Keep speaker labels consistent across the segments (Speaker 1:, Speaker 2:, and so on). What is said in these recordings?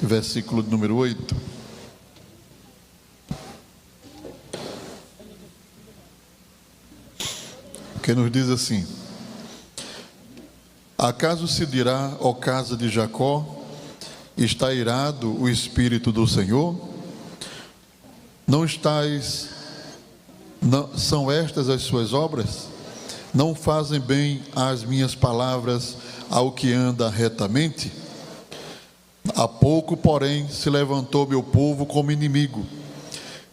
Speaker 1: versículo número 8. Que nos diz assim: acaso se dirá, ó casa de Jacó, está irado o Espírito do Senhor? São estas as suas obras? Não fazem bem as minhas palavras ao que anda retamente? Há pouco, porém, se levantou meu povo como inimigo.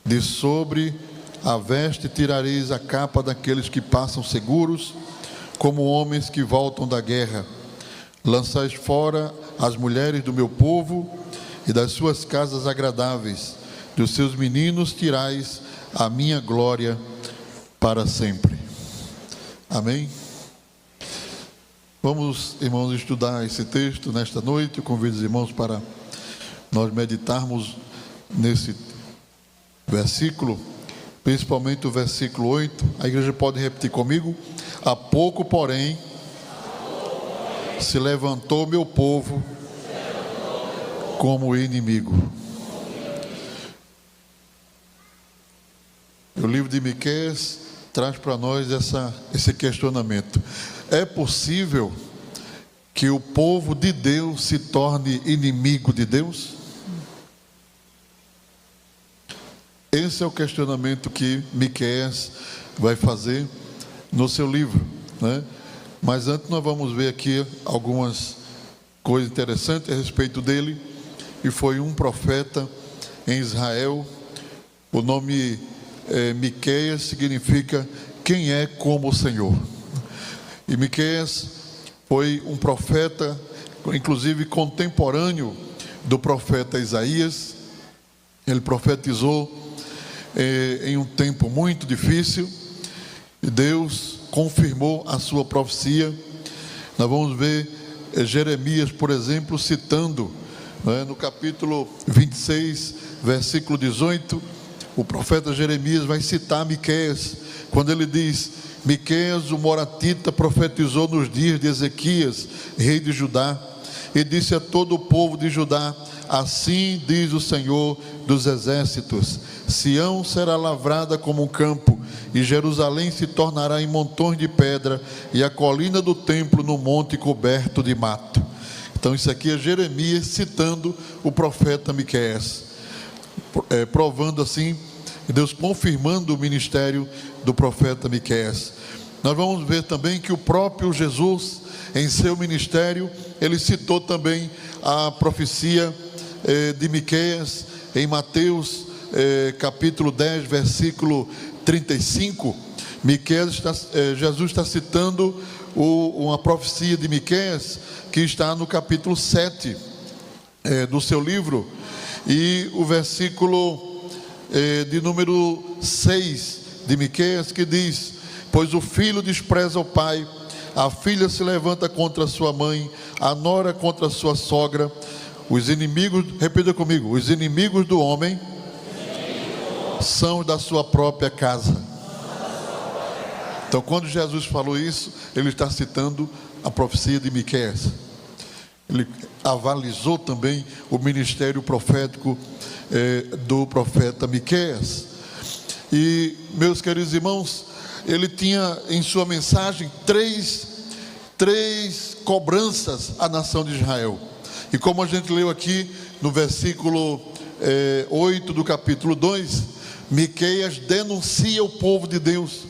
Speaker 1: De sobre a veste tirareis a capa daqueles que passam seguros, como homens que voltam da guerra. Lançais fora as mulheres do meu povo, e das suas casas agradáveis, dos seus meninos tirais a minha glória para sempre. Amém? Vamos, irmãos, estudar esse texto nesta noite. Eu convido os irmãos para nós meditarmos nesse versículo, principalmente o versículo 8. A igreja pode repetir comigo? Há pouco, porém, se levantou meu povo como inimigo. O livro de Miqueias traz para nós esse questionamento: é possível que o povo de Deus se torne inimigo de Deus? Esse é o questionamento que Miqueias vai fazer no seu livro, né? Mas antes nós vamos ver aqui algumas coisas interessantes a respeito dele. E foi um profeta em Israel. O nome Miqueias significa quem é como o Senhor. E Miqueias foi um profeta, inclusive contemporâneo do profeta Isaías. Ele profetizou em um tempo muito difícil, e Deus confirmou a sua profecia. Nós vamos ver Jeremias, por exemplo, citando, no capítulo 26, versículo 18, o profeta Jeremias vai citar Miqueias, quando ele diz: Miqueias, o moratita, profetizou nos dias de Ezequias, rei de Judá, e disse a todo o povo de Judá: assim diz o Senhor dos exércitos, Sião será lavrada como um campo, e Jerusalém se tornará em montões de pedra, e a colina do templo no monte coberto de mato. Então isso aqui é Jeremias citando o profeta Miqueias, provando assim, Deus confirmando o ministério do profeta Miqueias. Nós vamos ver também que o próprio Jesus, em seu ministério, ele citou também a profecia de Miqueias em Mateus capítulo 10, versículo 35. Jesus está citando uma profecia de Miqueias que está no capítulo 7 do seu livro, e o versículo de número 6 de Miqueias, que diz: pois o filho despreza o pai, a filha se levanta contra sua mãe, a nora contra sua sogra. Os inimigos, repita comigo, os inimigos do homem são da sua própria casa. Então, quando Jesus falou isso, ele está citando a profecia de Miqueias. Ele avalizou também o ministério profético do profeta Miqueias. E, meus queridos irmãos, ele tinha em sua mensagem três cobranças à nação de Israel. E como a gente leu aqui no versículo 8 do capítulo 2, Miqueias denuncia o povo de Deus,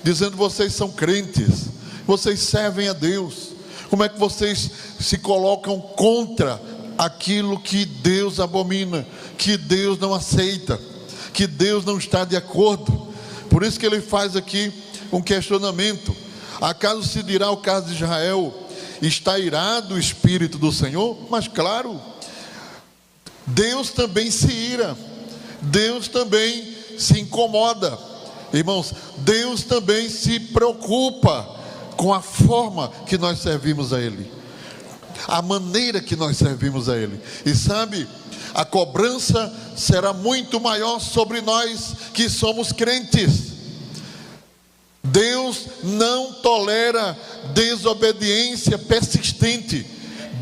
Speaker 1: dizendo: vocês são crentes, vocês servem a Deus, como é que vocês se colocam contra aquilo que Deus abomina, que Deus não aceita, que Deus não está de acordo? Por isso que ele faz aqui um questionamento: acaso se dirá ao caso de Israel, está irado o Espírito do Senhor? Mas claro, Deus também se ira, Deus também se incomoda. Irmãos, Deus também se preocupa com a forma que nós servimos a Ele, a maneira que nós servimos a Ele. E sabe, a cobrança será muito maior sobre nós que somos crentes. Deus não tolera desobediência persistente.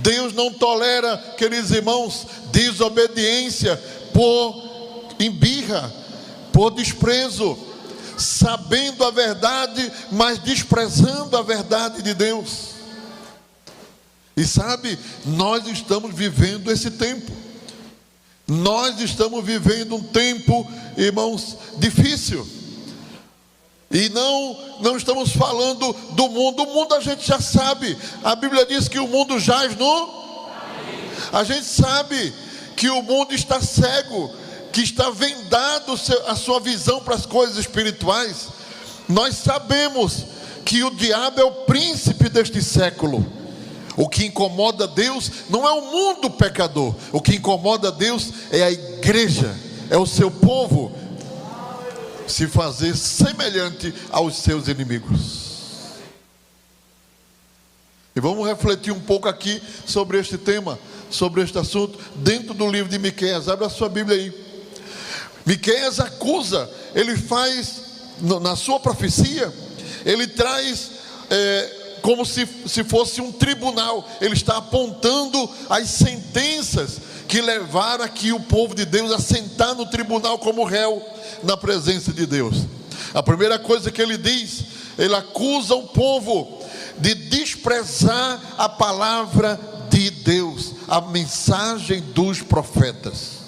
Speaker 1: Deus não tolera, queridos irmãos, desobediência por birra, por desprezo, sabendo a verdade, mas desprezando a verdade de Deus. E sabe, nós estamos vivendo esse tempo. Nós estamos vivendo um tempo, irmãos, difícil. E não estamos falando do mundo. O mundo a gente já sabe. A Bíblia diz que o mundo jaz no... A gente sabe que o mundo está cego, que está vendado a sua visão para as coisas espirituais. Nós sabemos que o diabo é o príncipe deste século. O que incomoda Deus não é o mundo pecador. O que incomoda Deus é a igreja, é o seu povo se fazer semelhante aos seus inimigos. E vamos refletir um pouco aqui sobre este tema, sobre este assunto, dentro do livro de Miqueias. Abre a sua Bíblia aí. Miqueias acusa, ele faz, na sua profecia, ele traz como se fosse um tribunal. Ele está apontando as sentenças que levaram aqui o povo de Deus a sentar no tribunal como réu na presença de Deus. A primeira coisa que ele diz, ele acusa o povo de desprezar a palavra de Deus, a mensagem dos profetas.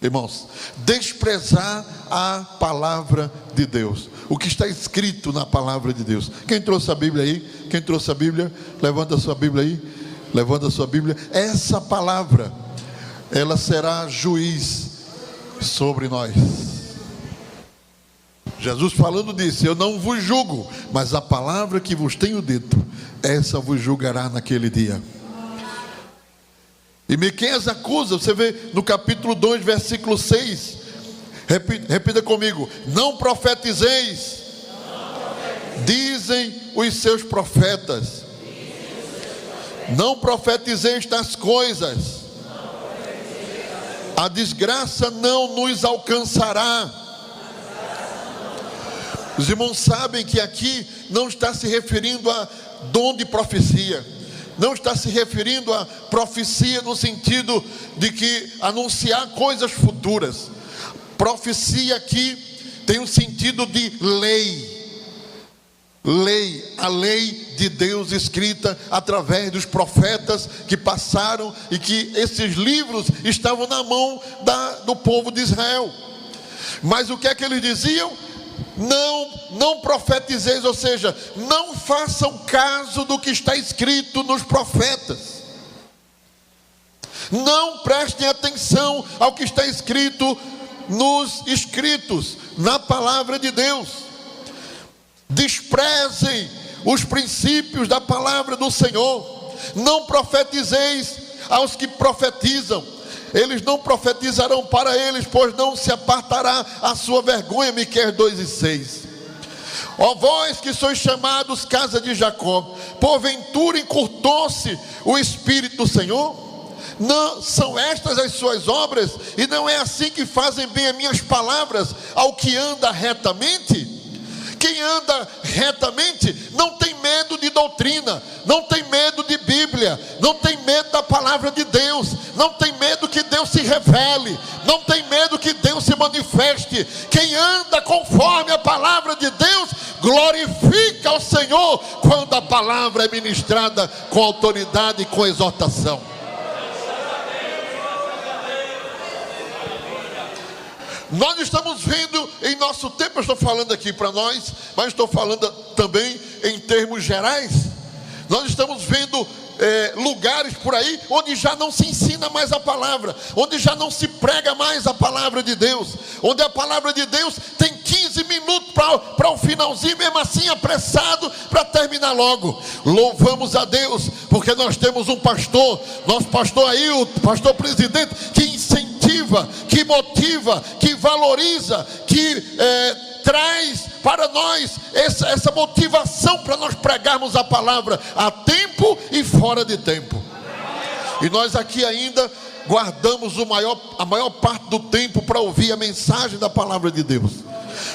Speaker 1: Irmãos, desprezar a palavra de Deus, o que está escrito na palavra de Deus. Quem trouxe a Bíblia aí? Quem trouxe a Bíblia? Levanta a sua Bíblia aí. Levanta a sua Bíblia. Essa palavra, ela será juiz sobre nós. Jesus falando disse: eu não vos julgo, mas a palavra que vos tenho dito, essa vos julgará naquele dia. E Miqueias acusa, você vê no capítulo 2, versículo 6, repita comigo: não profetizeis, dizem os seus profetas, não profetizeis estas coisas, a desgraça não nos alcançará. Os irmãos sabem que aqui não está se referindo a dom de profecia, não está se referindo a profecia no sentido de que anunciar coisas futuras. Profecia aqui tem um sentido de lei, a lei de Deus escrita através dos profetas que passaram e que esses livros estavam na mão do povo de Israel. Mas o que é que eles diziam? Não profetizeis, ou seja, não façam caso do que está escrito nos profetas. Não prestem atenção ao que está escrito nos escritos, na palavra de Deus. Desprezem os princípios da palavra do Senhor. Não profetizeis aos que profetizam. Eles não profetizarão para eles, pois não se apartará a sua vergonha. Miqueias 2:6. Ó vós que sois chamados casa de Jacó, porventura encurtou-se o Espírito do Senhor? Não são estas as suas obras? E não é assim que fazem bem as minhas palavras ao que anda retamente? Quem anda retamente não tem medo de doutrina, não tem medo de Bíblia, não tem medo da palavra de Deus, não tem medo que Deus se revele, não tem medo que Deus se manifeste. Quem anda conforme a palavra de Deus glorifica ao Senhor quando a palavra é ministrada com autoridade e com exortação. Nós estamos vendo em nosso tempo, eu estou falando aqui para nós, mas estou falando também em termos gerais. Nós estamos vendo lugares por aí onde já não se ensina mais a palavra, onde já não se prega mais a palavra de Deus, onde a palavra de Deus tem 15 minutos para o finalzinho, mesmo assim apressado para terminar logo. Louvamos a Deus, porque nós temos um pastor, nosso pastor aí, o pastor presidente, que incentiva, que motiva, que valoriza, que traz para nós essa motivação para nós pregarmos a palavra a tempo e fora de tempo. E nós aqui ainda guardamos a maior parte do tempo para ouvir a mensagem da palavra de Deus.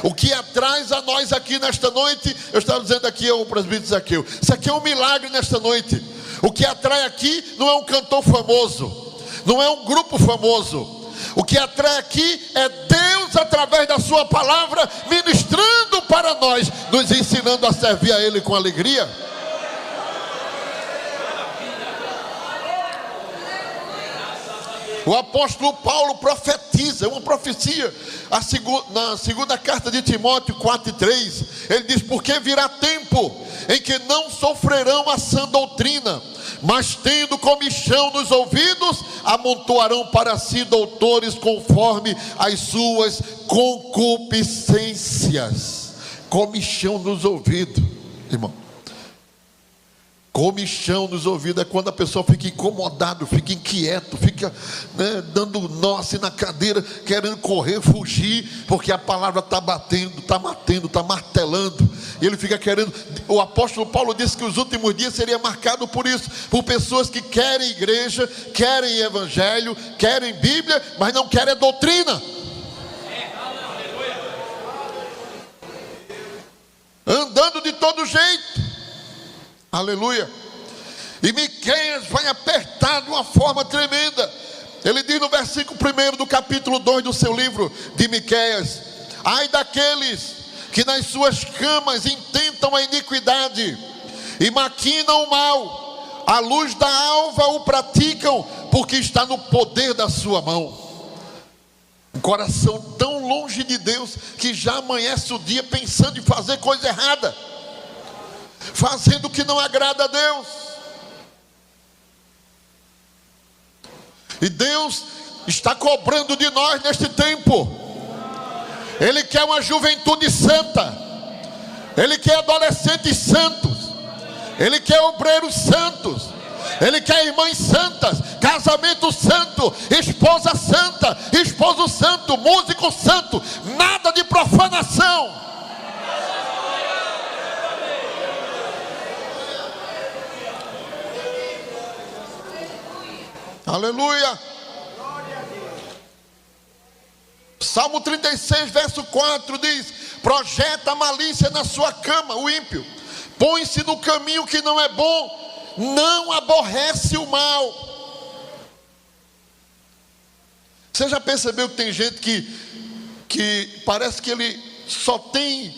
Speaker 1: O que traz a nós aqui nesta noite, eu estava dizendo aqui ao presbítero Zaqueu, isso aqui é um milagre nesta noite, O que atrai aqui não é um cantor famoso, não é um grupo famoso. O que atrai aqui é Deus através da sua palavra, ministrando para nós, nos ensinando a servir a Ele com alegria. O apóstolo Paulo profetiza, é uma profecia, na segunda carta de Timóteo 4:3, ele diz: porque virá tempo em que não sofrerão a sã doutrina, mas tendo comichão nos ouvidos, amontoarão para si doutores conforme as suas concupiscências. Comichão nos ouvidos, irmão. Comichão nos ouvidos é quando a pessoa fica incomodado, fica inquieto, fica dando nó assim na cadeira, querendo correr, fugir, porque a palavra está batendo, está martelando, e ele fica querendo. O apóstolo Paulo disse que os últimos dias seria marcado por isso, por pessoas que querem igreja, querem evangelho, querem Bíblia, mas não querem doutrina. Andando de todo jeito. Aleluia. E Miqueias vai apertar de uma forma tremenda. Ele diz no versículo 1 do capítulo 2 do seu livro de Miqueias: ai daqueles que nas suas camas intentam a iniquidade e maquinam o mal, à luz da alva o praticam, porque está no poder da sua mão. Um coração tão longe de Deus que já amanhece o dia pensando em fazer coisa errada, fazendo o que não agrada a Deus. E Deus está cobrando de nós neste tempo. Ele quer uma juventude santa, Ele quer adolescentes santos, Ele quer obreiros santos, Ele quer irmãs santas, casamento santo, esposa santa, esposo santo, músico santo, nada de profanação. Aleluia. Salmo 36, verso 4 diz: projeta a malícia na sua cama, o ímpio, põe-se no caminho que não é bom, não aborrece o mal. Você já percebeu que tem gente que parece que ele só tem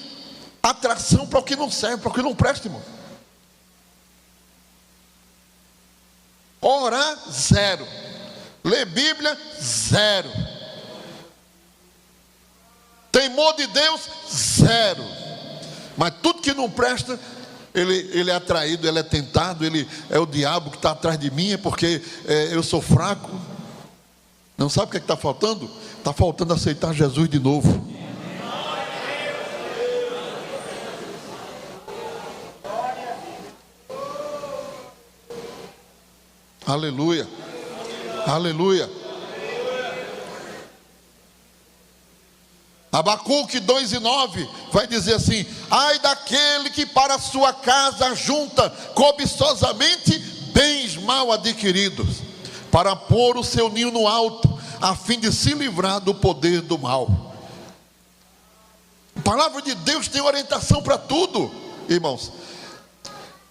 Speaker 1: atração para o que não serve, para o que não presta, irmão? Orar, zero. Ler Bíblia, zero. Temor de Deus, zero. Mas tudo que não presta, ele é atraído, ele é tentado, ele é o diabo que está atrás de mim, é porque eu sou fraco. Não sabe o que está faltando? Está faltando aceitar Jesus de novo. Aleluia, aleluia. Abacuque 2:9 vai dizer assim: ai daquele que para sua casa junta cobiçosamente bens mal adquiridos, para pôr o seu ninho no alto, a fim de se livrar do poder do mal. A palavra de Deus tem orientação para tudo, irmãos.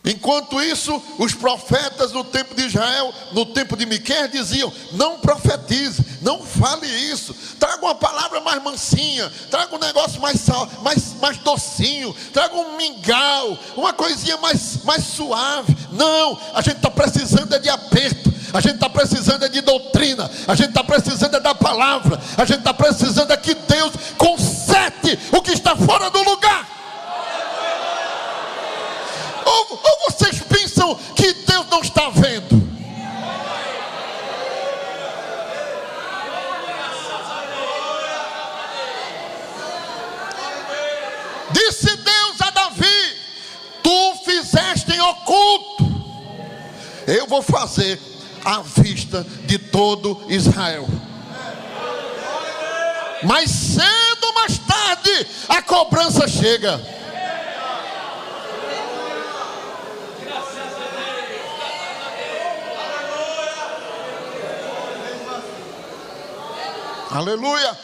Speaker 1: Enquanto isso, os profetas no tempo de Israel, no tempo de Miqueias, diziam: não profetize, não fale isso, traga uma palavra mais mansinha, traga um negócio mais docinho, traga um mingau, uma coisinha mais suave. Não, a gente está precisando de aperto, a gente está precisando de doutrina, a gente está precisando da palavra, a gente está precisando que Deus conserte o que está fora do lugar. Ou vocês pensam que Deus não está vendo? Disse Deus a Davi: tu fizeste em oculto, eu vou fazer à vista de todo Israel. Mas cedo ou mais tarde a cobrança chega. Aleluia,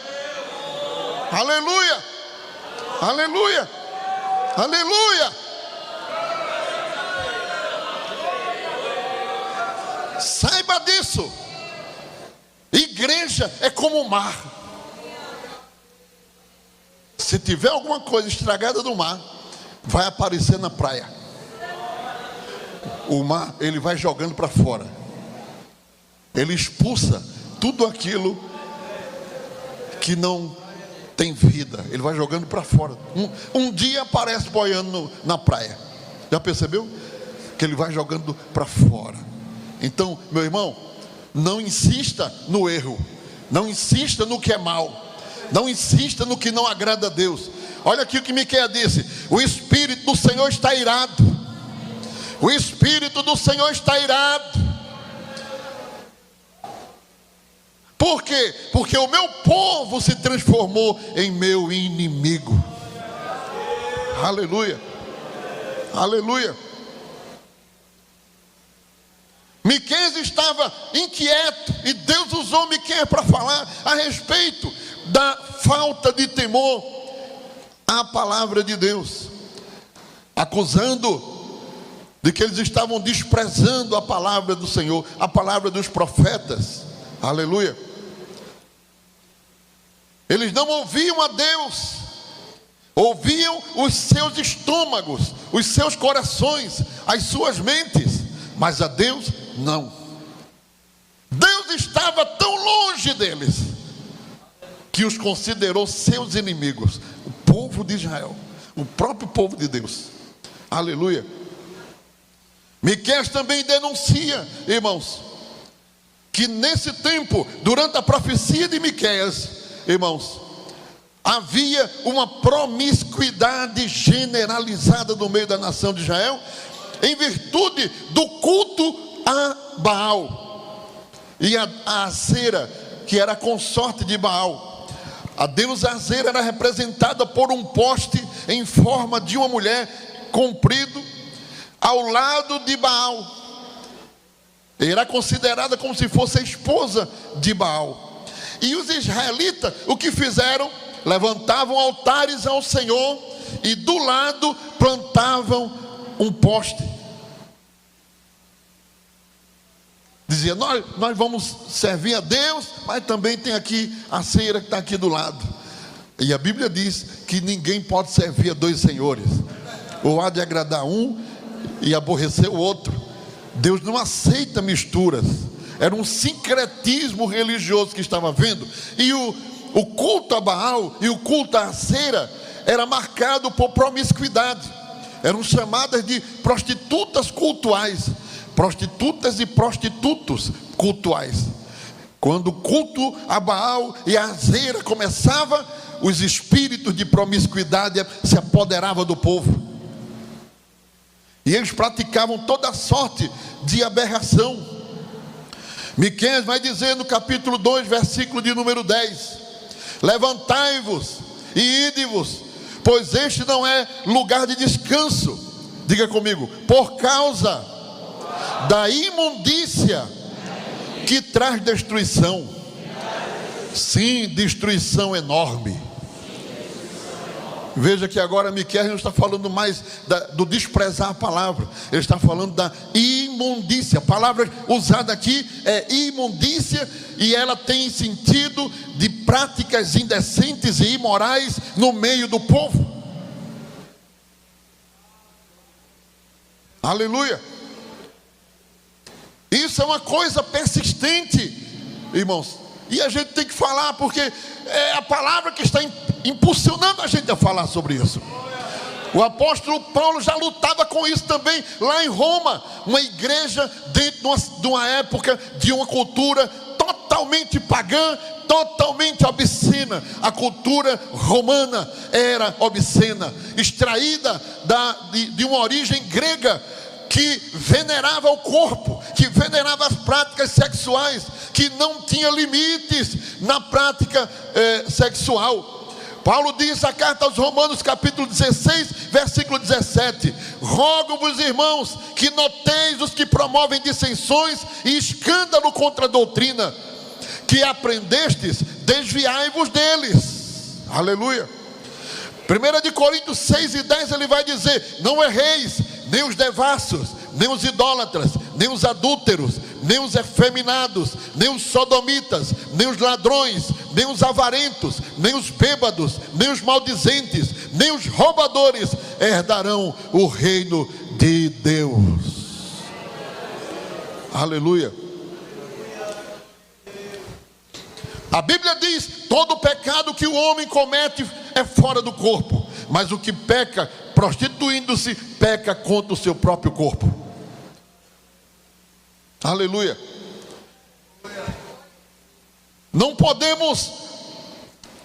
Speaker 1: aleluia, aleluia, aleluia. igreja é como o mar. Se tiver alguma coisa estragada no mar, vai aparecer na praia. O mar, ele vai jogando para fora. Ele expulsa tudo aquilo que não tem vida. Ele vai jogando para fora. Um dia aparece boiando na praia. Já percebeu? Que ele vai jogando para fora. Então, meu irmão, não insista no erro. Não insista no que é mal. Não insista no que não agrada a Deus. Olha aqui o que Miqueias disse: o Espírito do Senhor está irado. O Espírito do Senhor está irado. Por quê? Porque o meu povo se transformou em meu inimigo. Aleluia. Aleluia. Miqueias estava inquieto, e Deus usou Miqueias para falar a respeito da falta de temor à palavra de Deus, acusando de que eles estavam desprezando a palavra do Senhor, a palavra dos profetas. Aleluia. Eles não ouviam a Deus, ouviam os seus estômagos, os seus corações, as suas mentes, mas a Deus não. Deus estava tão longe deles que os considerou seus inimigos, o povo de Israel, o próprio povo de Deus. Aleluia. Miqueias também denuncia, irmãos, que nesse tempo, durante a profecia de Miqueias, irmãos, havia uma promiscuidade generalizada no meio da nação de Israel, em virtude do culto a Baal e a Acera, que era a consorte de Baal. A deusa Acera era representada por um poste em forma de uma mulher comprido ao lado de Baal. Era considerada como se fosse a esposa de Baal. E os israelitas, o que fizeram? Levantavam altares ao Senhor e do lado plantavam um poste. Dizia, nós vamos servir a Deus, mas também tem aqui a Acera que está aqui do lado. E a Bíblia diz que ninguém pode servir a dois senhores. Ou há de agradar um e aborrecer o outro. Deus não aceita misturas. Era um sincretismo religioso que estava havendo. E o culto a Baal e o culto a Acera era marcado por promiscuidade. Eram chamadas de prostitutas cultuais. Prostitutas e prostitutos cultuais. Quando o culto a Baal e a Acera começava, os espíritos de promiscuidade se apoderavam do povo. E eles praticavam toda sorte de aberração. Miqueias vai dizer no capítulo 2, versículo de número 10: levantai-vos e ide-vos, pois este não é lugar de descanso. Diga comigo: por causa da imundícia que traz destruição. Sim, destruição enorme. Veja que agora Miqueias não está falando mais do desprezar a palavra. Ele está falando da imundícia. A palavra usada aqui é imundícia, e ela tem sentido de práticas indecentes e imorais no meio do povo. Aleluia. Isso é uma coisa persistente, irmãos. E a gente tem que falar, porque é a palavra que está impulsionando a gente a falar sobre isso. O apóstolo Paulo já lutava com isso também lá em Roma. Uma igreja dentro de uma época, de uma cultura totalmente pagã, totalmente obscena. A cultura romana era obscena, extraída de uma origem grega, que venerava o corpo, que venerava as práticas sexuais, que não tinha limites na prática sexual. Paulo diz a carta aos Romanos, capítulo 16, versículo 17: rogo-vos, irmãos, que noteis os que promovem dissensões e escândalo contra a doutrina, que aprendestes, desviai-vos deles. Aleluia. 1 Coríntios 6 e 10, ele vai dizer: não erreis, nem os devassos, nem os idólatras, nem os adúlteros, nem os efeminados, nem os sodomitas, nem os ladrões, nem os avarentos, nem os bêbados, nem os maldizentes, nem os roubadores herdarão o reino de Deus. Aleluia. A Bíblia diz: todo pecado que o homem comete é fora do corpo, mas o que peca prostituindo-se, peca contra o seu próprio corpo. Aleluia. Não podemos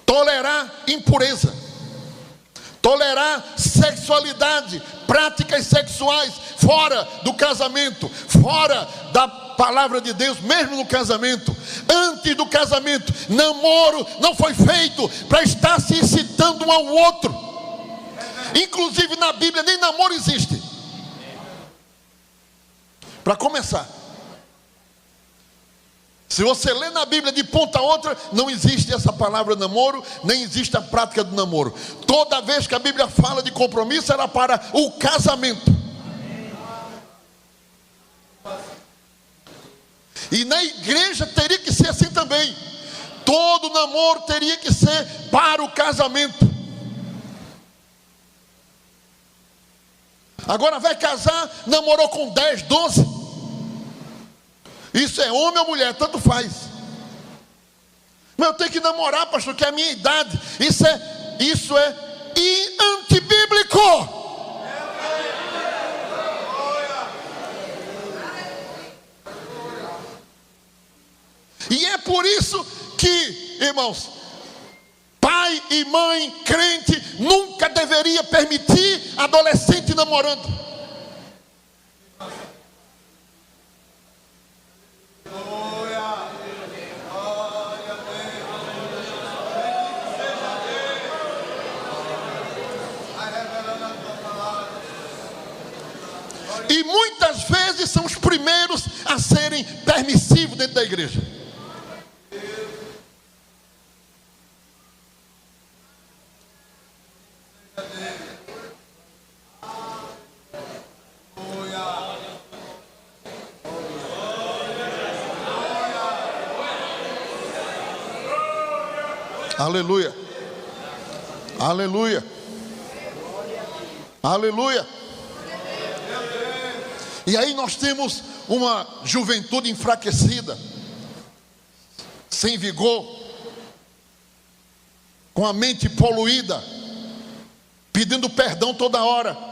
Speaker 1: tolerar impureza, tolerar sexualidade, práticas sexuais fora do casamento, fora da palavra de Deus, mesmo no casamento. Antes do casamento, namoro não foi feito para estar se excitando um ao outro. Inclusive na Bíblia nem namoro existe. Para começar, se você lê na Bíblia de ponta a outra, não existe essa palavra namoro, nem existe a prática do namoro. Toda vez que a Bíblia fala de compromisso, era para o casamento. E na igreja teria que ser assim também. Todo namoro teria que ser para o casamento. Agora vai casar, namorou com 10, 12. Isso é homem ou mulher, tanto faz. Mas eu tenho que namorar, pastor, que é a minha idade. Isso é antibíblico. E é por isso que, irmãos, pai e mãe crente nunca deveria permitir adolescente namorando. E muitas vezes são os primeiros a serem permissivos dentro da igreja. Aleluia. Aleluia. Aleluia. E aí nós temos uma juventude enfraquecida, sem vigor, com a mente poluída, pedindo perdão toda hora.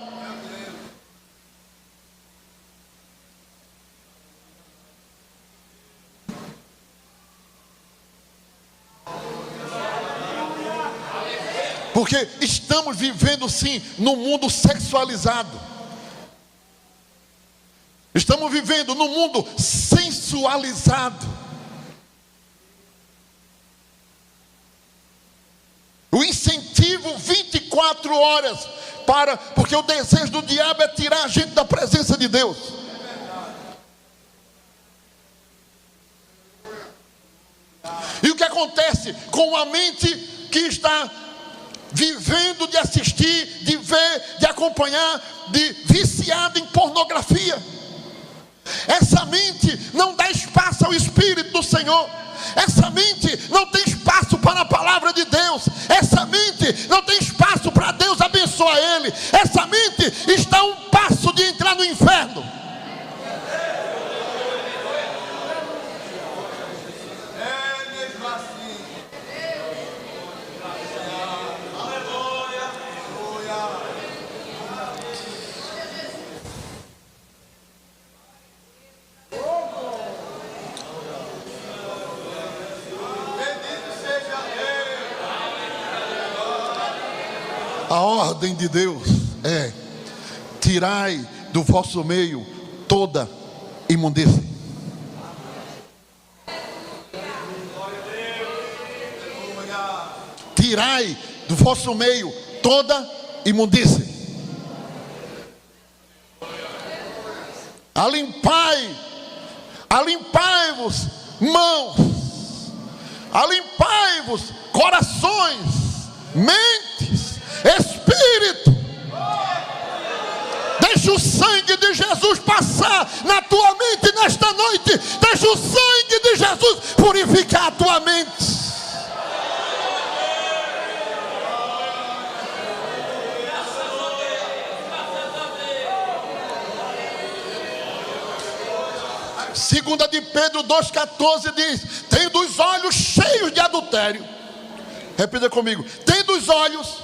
Speaker 1: Porque estamos vivendo sim num mundo sexualizado. Estamos vivendo num mundo sensualizado. O incentivo 24 horas porque o desejo do diabo é tirar a gente da presença de Deus. E o que acontece com a mente que está vivendo de assistir, de ver, de acompanhar, de viciado em pornografia? Essa mente não dá espaço ao Espírito do Senhor. Essa mente não tem espaço para a palavra de Deus. Essa mente não tem espaço para Deus abençoar ele. Essa mente está a um passo de entrar no inferno. A ordem de Deus é: tirai do vosso meio toda imundície. Tirai do vosso meio toda imundície. Alimpai-vos mãos, alimpai-vos corações, mentes, espírito. Deixa o o sangue de Jesus passar na tua mente nesta noite. Deixa o sangue de Jesus purificar a tua mente. Segunda de Pedro 2,14 diz: tendo os olhos cheios de adultério. Repita comigo: tendo os olhos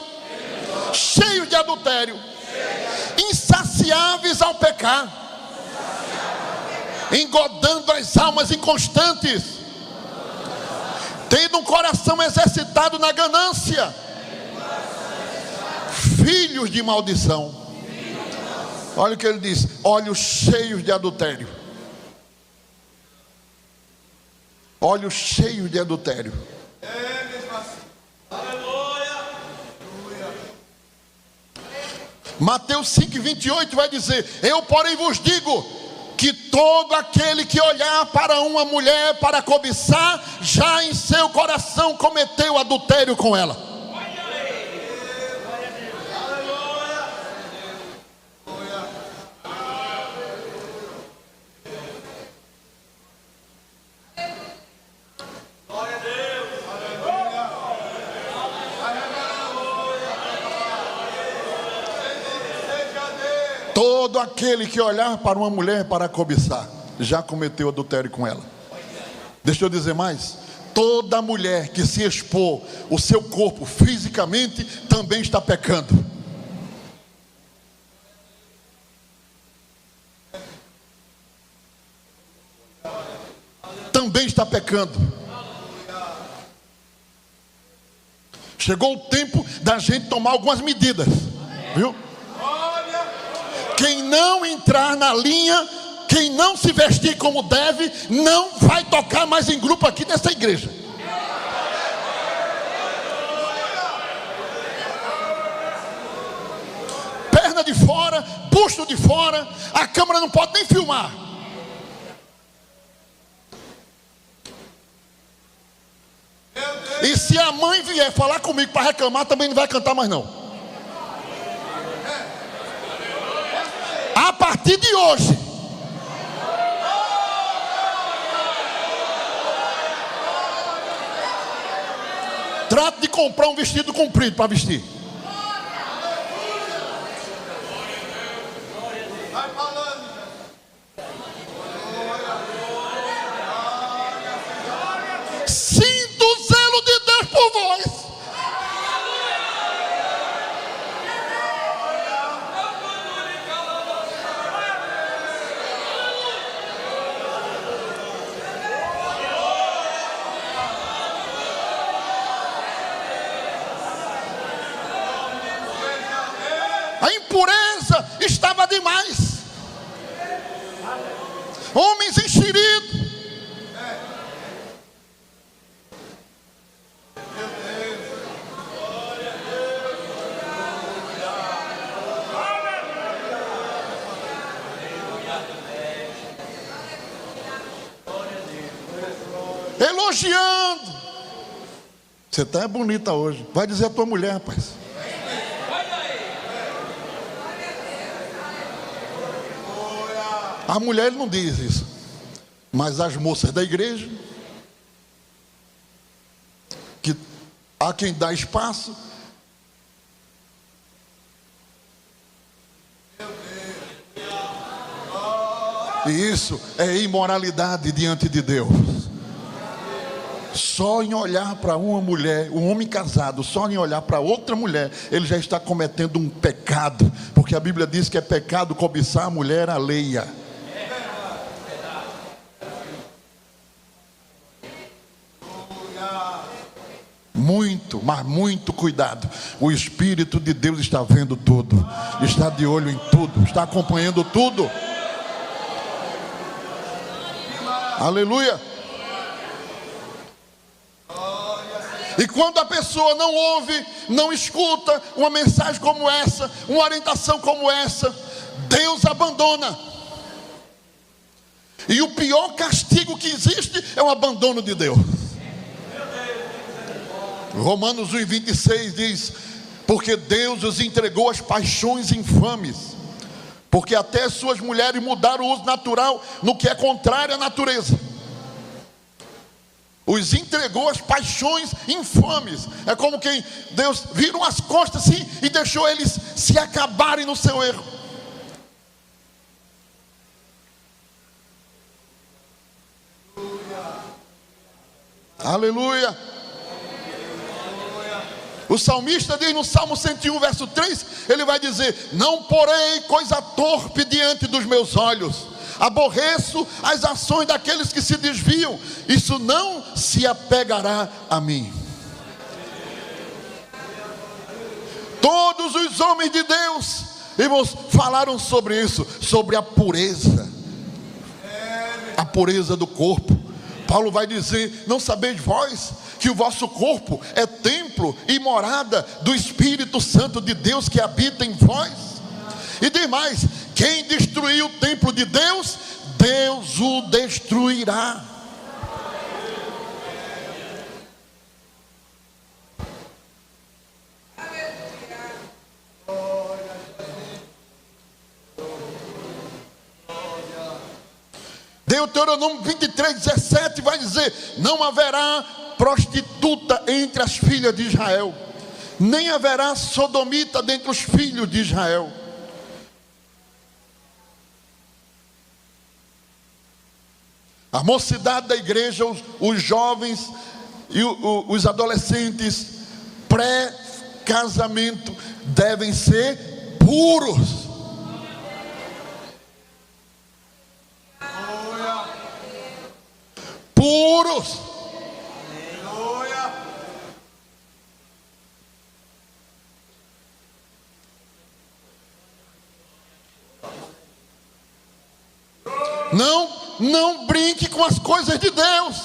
Speaker 1: cheios de adultério, insaciáveis ao pecar, engodando as almas inconstantes, tendo um coração exercitado na ganância, filhos de maldição. Olha o que ele diz: olhos cheios de adultério. Olhos cheios de adultério. Mateus 5,28 vai dizer: eu porém vos digo que todo aquele que olhar para uma mulher para cobiçar, já em seu coração cometeu adultério com ela. Todo aquele que olhar para uma mulher para cobiçar, já cometeu adultério com ela. Deixa eu dizer mais: toda mulher que se expor o seu corpo fisicamente também está pecando. Também está pecando. Chegou o tempo da gente tomar algumas medidas, viu? Quem não entrar na linha, quem não se vestir como deve, não vai tocar mais em grupo aqui nessa igreja. Perna de fora, busto de fora, a câmera não pode nem filmar. E se a mãe vier falar comigo para reclamar, também não vai cantar mais não. A partir de hoje, trate de comprar um vestido comprido para vestir. Sinto o zelo de Deus por vós. A impureza estava demais. Homens enxeridos. Elogiando. Você está bonita hoje. Vai dizer a tua mulher, rapaz. A mulher não diz isso, mas as moças da igreja, que há quem dá espaço. E isso é imoralidade diante de Deus. Só em olhar para uma mulher, um homem casado, só em olhar para outra mulher, ele já está cometendo um pecado, porque a Bíblia diz que é pecado cobiçar a mulher alheia. Muito, mas muito cuidado. O Espírito de Deus está vendo tudo, está de olho em tudo, está acompanhando tudo. Aleluia. E quando a pessoa não ouve, não escuta uma mensagem como essa, uma orientação como essa, Deus abandona. E o pior castigo que existe é o abandono de Deus. Romanos 1,26 diz: porque Deus os entregou às paixões infames, porque até suas mulheres mudaram o uso natural no que é contrário à natureza. Os entregou às paixões infames. É como quem Deus virou as costas assim e deixou eles se acabarem no seu erro. Aleluia. O salmista diz no Salmo 101, verso 3, ele vai dizer: não porei coisa torpe diante dos meus olhos, aborreço as ações daqueles que se desviam, isso não se apegará a mim. Todos os homens de Deus, irmãos, falaram sobre isso, sobre a pureza do corpo. Paulo vai dizer: não sabeis vós que o vosso corpo é templo e morada do Espírito Santo de Deus que habita em vós? E demais, quem destruir o templo de Deus, Deus o destruirá. Deuteronômio 23:17 vai dizer: não haverá prostituta entre as filhas de Israel, nem haverá sodomita dentre os filhos de Israel. A mocidade da igreja, os jovens e os adolescentes pré-casamento devem ser puros. Puros. Não brinque com as coisas de Deus.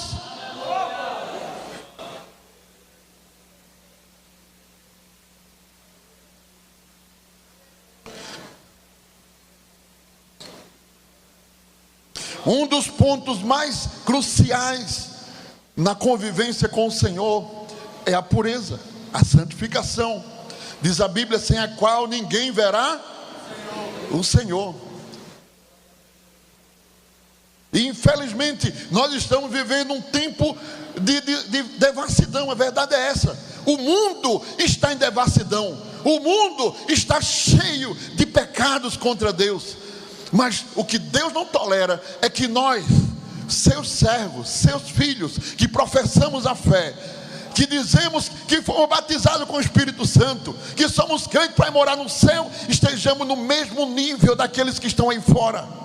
Speaker 1: Um dos pontos mais cruciais na convivência com o Senhor é a pureza, a santificação. Diz a Bíblia: sem a qual ninguém verá o Senhor. E infelizmente nós estamos vivendo um tempo de devassidão. A verdade é essa: o mundo está em devassidão, o mundo está cheio de pecados contra Deus. Mas o que Deus não tolera é que nós, seus servos, seus filhos, que professamos a fé, que dizemos que fomos batizados com o Espírito Santo, que somos crentes para morar no céu, estejamos no mesmo nível daqueles que estão aí fora.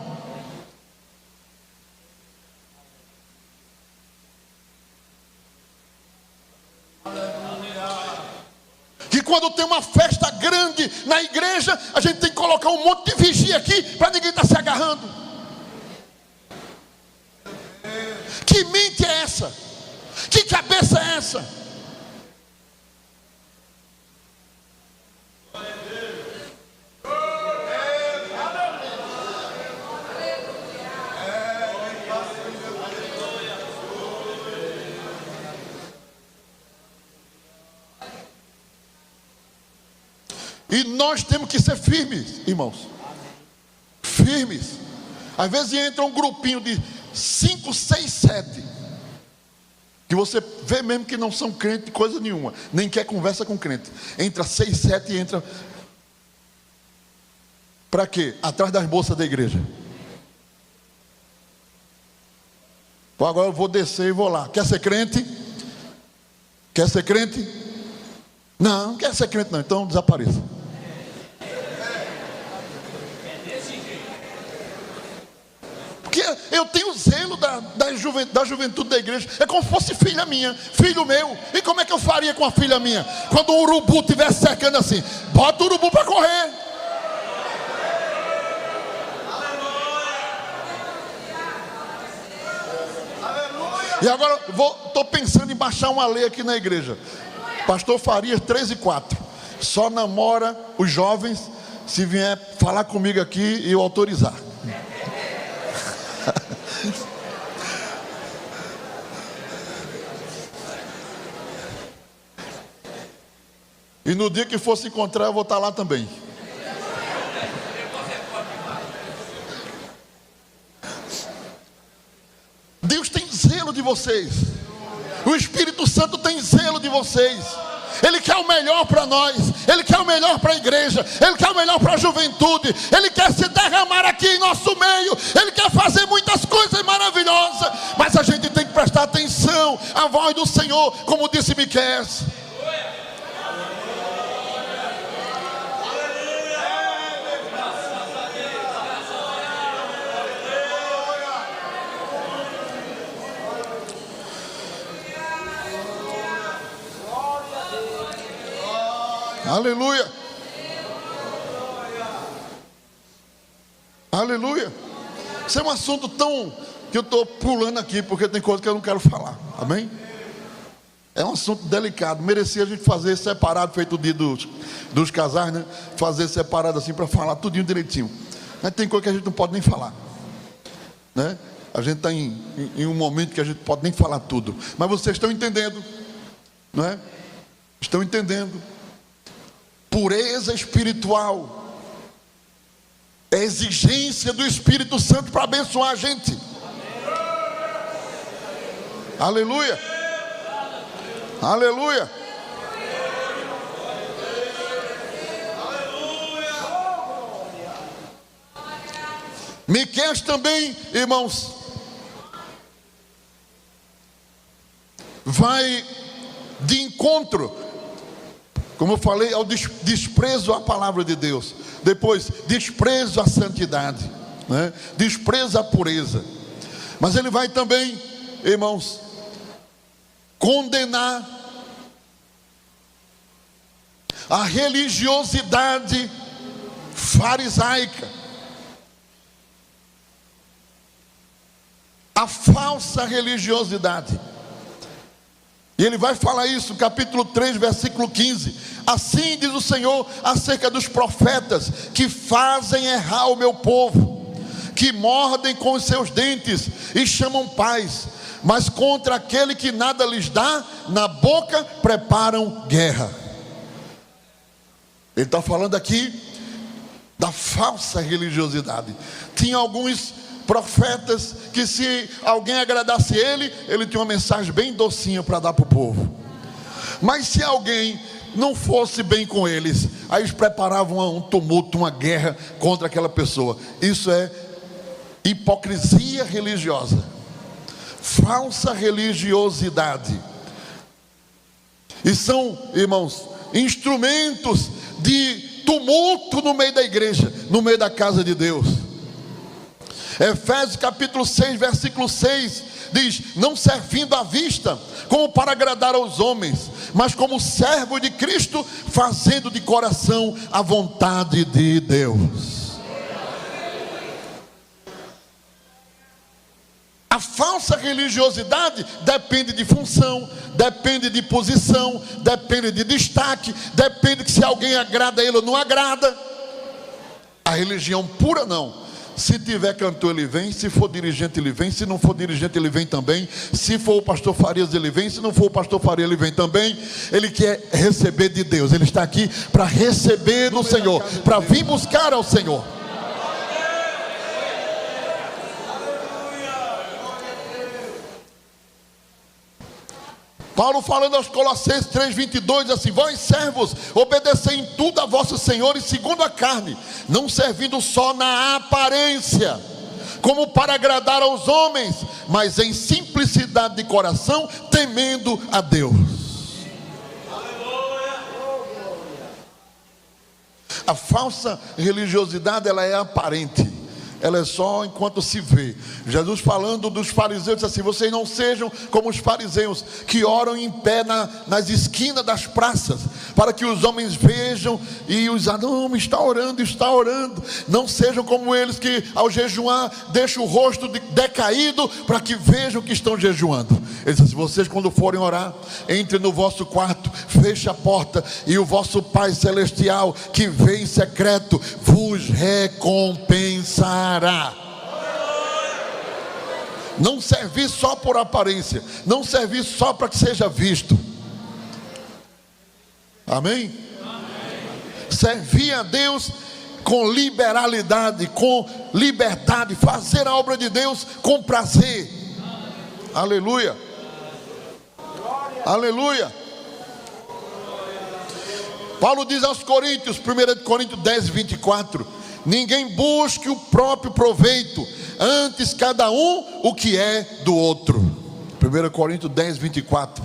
Speaker 1: Que quando tem uma festa grande na igreja, a gente tem que colocar um monte de vigia aqui para ninguém estar se agarrando. Que mente é essa? Que cabeça é essa? E nós temos que ser firmes, irmãos. Firmes. Às vezes entra um grupinho de 5, 6, 7, que você vê mesmo que não são crentes de coisa nenhuma, nem quer conversa com crente. Entra 6, 7 e entra para quê? Atrás das bolsas da igreja. Então agora eu vou descer e vou lá. Quer ser crente? Quer ser crente? Não quer ser crente não, então desapareça. Porque eu tenho zelo da juventude da igreja. É como se fosse filha minha, filho meu. E como é que eu faria com a filha minha? Quando um urubu estiver cercando assim, bota o urubu para correr. E agora estou pensando em baixar uma lei aqui na igreja. Pastor Farias 13:4. Só namora os jovens se vier falar comigo aqui e eu autorizar. E no dia que for se encontrar, eu vou estar lá também. vocês. O Espírito Santo tem zelo de vocês. Ele quer o melhor para nós. Ele quer o melhor para a igreja. Ele quer o melhor para a juventude. Ele quer se derramar aqui em nosso meio. Ele quer fazer muitas coisas maravilhosas. Mas a gente tem que prestar atenção à voz do Senhor, como disse Miqueias. Aleluia. Aleluia. Isso é um assunto tão que eu estou pulando aqui, porque tem coisa que eu não quero falar. Amém? É um assunto delicado. Merecia a gente fazer separado, feito o dia dos casais, né? Fazer separado assim para falar tudinho direitinho. Mas tem coisa que a gente não pode nem falar, né? A gente está em um momento que a gente pode nem falar tudo. Mas vocês estão entendendo, não é? Estão entendendo? Pureza espiritual é exigência do Espírito Santo para abençoar a gente. Aleluia. Aleluia. Miqueias também, irmãos, vai de encontro, como eu falei, ao desprezo à palavra de Deus. Depois, desprezo à santidade, né? Desprezo à pureza. Mas ele vai também, irmãos, condenar a religiosidade farisaica, a falsa religiosidade. E ele vai falar isso, capítulo 3, versículo 15. Assim diz o Senhor acerca dos profetas que fazem errar o meu povo, que mordem com os seus dentes e chamam paz, mas contra aquele que nada lhes dá, na boca preparam guerra. Ele está falando aqui da falsa religiosidade. Tinha alguns profetas que, se alguém agradasse ele tinha uma mensagem bem docinha para dar para o povo. Mas se alguém não fosse bem com eles, aí eles preparavam um tumulto, uma guerra contra aquela pessoa. Isso é hipocrisia religiosa, falsa religiosidade. E são, irmãos, instrumentos de tumulto no meio da igreja, no meio da casa de Deus. Efésios capítulo 6, versículo 6 diz: não servindo à vista como para agradar aos homens, mas como servo de Cristo, fazendo de coração a vontade de Deus. A falsa religiosidade depende de função, depende de posição, depende de destaque, depende de se alguém agrada a ele ou não agrada. A religião pura não. Se tiver cantor, ele vem. Se for dirigente, ele vem. Se não for dirigente, ele vem também. Se for o pastor Farias, ele vem. Se não for o pastor Farias, ele vem também. Ele quer receber de Deus. Ele está aqui para receber do Senhor, para vir buscar ao Senhor. Paulo falando aos Colossenses 3:22, assim: vós servos, obedecei em tudo a vossos senhores segundo a carne, não servindo só na aparência, como para agradar aos homens, mas em simplicidade de coração, temendo a Deus. A falsa religiosidade, ela é aparente, ela é só enquanto se vê. Jesus falando dos fariseus disse assim: vocês não sejam como os fariseus que oram em pé nas esquinas das praças, para que os homens vejam e os não, está orando, está orando. Não sejam como eles que ao jejuar deixam o rosto decaído, para que vejam que estão jejuando. Ele disse assim: vocês quando forem orar, entrem no vosso quarto, feche a porta, e o vosso Pai Celestial que vê em secreto vos recompensará. Não servir só por aparência, não servir só para que seja visto. Amém? Servir a Deus com liberalidade, com liberdade, fazer a obra de Deus com prazer. Aleluia. Aleluia. Paulo diz aos Coríntios, 1 Coríntios 10, 24: ninguém busque o próprio proveito, antes cada um o que é do outro. 1 Coríntios 10, 24.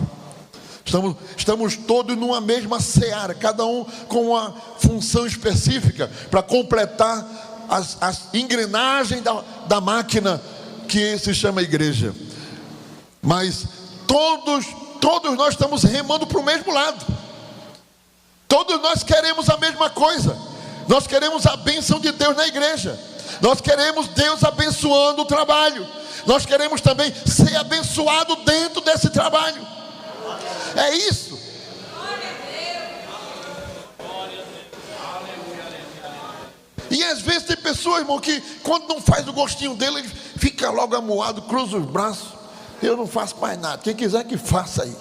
Speaker 1: Estamos todos numa mesma seara, cada um com uma função específica para completar as engrenagens da máquina que se chama igreja. Mas todos nós estamos remando para o mesmo lado. Todos nós queremos a mesma coisa. Nós queremos a bênção de Deus na igreja. Nós queremos Deus abençoando o trabalho. Nós queremos também ser abençoado dentro desse trabalho. É isso. E às vezes tem pessoas, irmão, que quando não faz o gostinho dele, ele fica logo amuado, cruza os braços. Eu não faço mais nada. Quem quiser que faça aí.